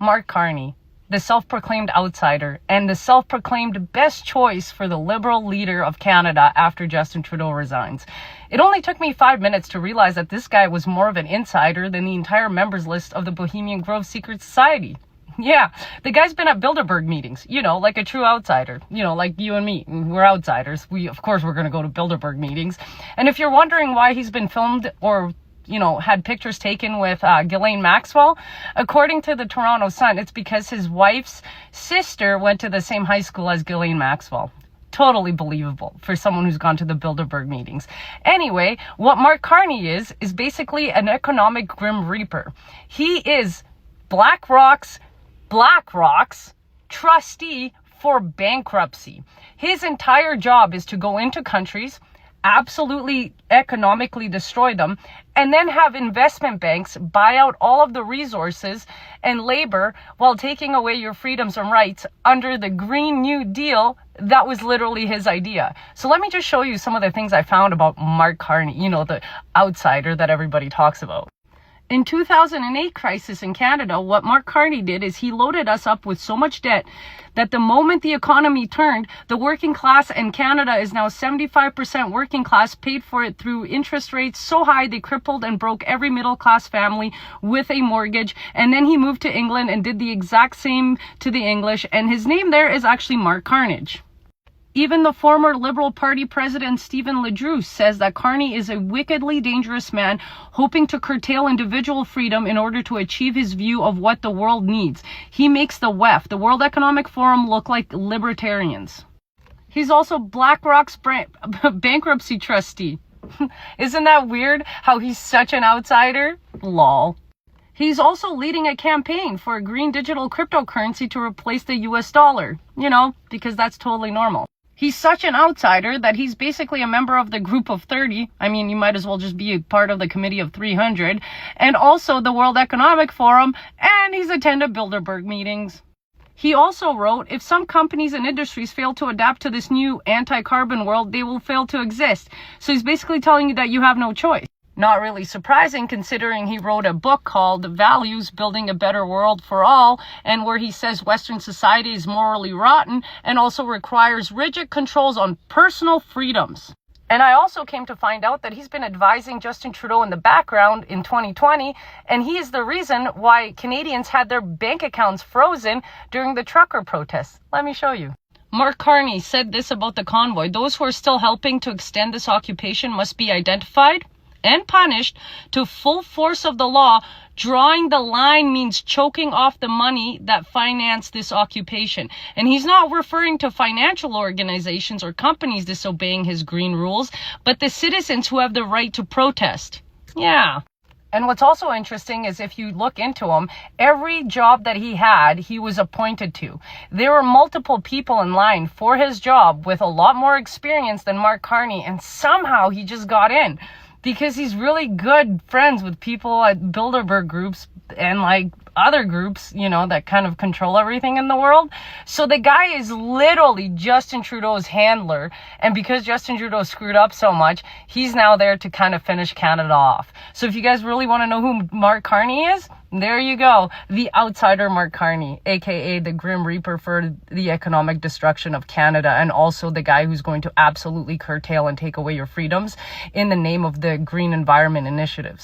Mark Carney, the self-proclaimed outsider and the self-proclaimed best choice for the Liberal leader of Canada after Justin Trudeau resigns. It only took me 5 minutes to realize that this guy was more of an insider than the entire members list of the Bohemian Grove secret society. Yeah, the guy's been at Bilderberg meetings, like a true outsider, like you and me. We're outsiders. Of course, we're going to go to Bilderberg meetings. And if you're wondering why he's been filmed or had pictures taken with Ghislaine Maxwell, according to the Toronto Sun, it's because his wife's sister went to the same high school as Ghislaine Maxwell. Totally believable for someone who's gone to the Bilderberg meetings. Anyway, what Mark Carney is basically an economic grim reaper. He is BlackRock's trustee for bankruptcy. His entire job is to go into countries, absolutely economically destroy them, and then have investment banks buy out all of the resources and labor while taking away your freedoms and rights under the Green New Deal. That was literally his idea. So let me just show you some of the things I found about Mark Carney, the outsider that everybody talks about. In 2008 crisis in Canada, what Mark Carney did is he loaded us up with so much debt that the moment the economy turned, the working class, and Canada is now 75% working class, paid for it through interest rates so high they crippled and broke every middle class family with a mortgage. And then he moved to England and did the exact same to the English. And his name there is actually Mark Carnage. Even the former Liberal Party president Stephen Ledrew says that Carney is a wickedly dangerous man hoping to curtail individual freedom in order to achieve his view of what the world needs. He makes the WEF, the World Economic Forum, look like libertarians. He's also BlackRock's bankruptcy trustee. Isn't that weird how he's such an outsider? Lol. He's also leading a campaign for a green digital cryptocurrency to replace the US dollar, because that's totally normal. He's such an outsider that he's basically a member of the Group of 30. I mean, you might as well just be a part of the Committee of 300, and also the World Economic Forum, and he's attended Bilderberg meetings. He also wrote, if some companies and industries fail to adapt to this new anti-carbon world, they will fail to exist. So he's basically telling you that you have no choice. Not really surprising considering he wrote a book called Values, Building a Better World for All, and where he says Western society is morally rotten and also requires rigid controls on personal freedoms. And I also came to find out that he's been advising Justin Trudeau in the background in 2020, and he is the reason why Canadians had their bank accounts frozen during the trucker protests. Let me show you. Mark Carney said this about the convoy. Those who are still helping to extend this occupation must be identified and punished to full force of the law. Drawing the line means choking off the money that financed this occupation. And he's not referring to financial organizations or companies disobeying his green rules, but the citizens who have the right to protest. Yeah. And what's also interesting is if you look into him, every job that he had, he was appointed to. There were multiple people in line for his job with a lot more experience than Mark Carney, and somehow he just got in. Because he's really good friends with people at Bilderberg groups and other groups, that kind of control everything in the world. So the guy is literally Justin Trudeau's handler. And because Justin Trudeau screwed up so much, he's now there to kind of finish Canada off. So if you guys really want to know who Mark Carney is, there you go. The outsider Mark Carney, aka the Grim Reaper for the economic destruction of Canada, and also the guy who's going to absolutely curtail and take away your freedoms in the name of the green environment initiatives.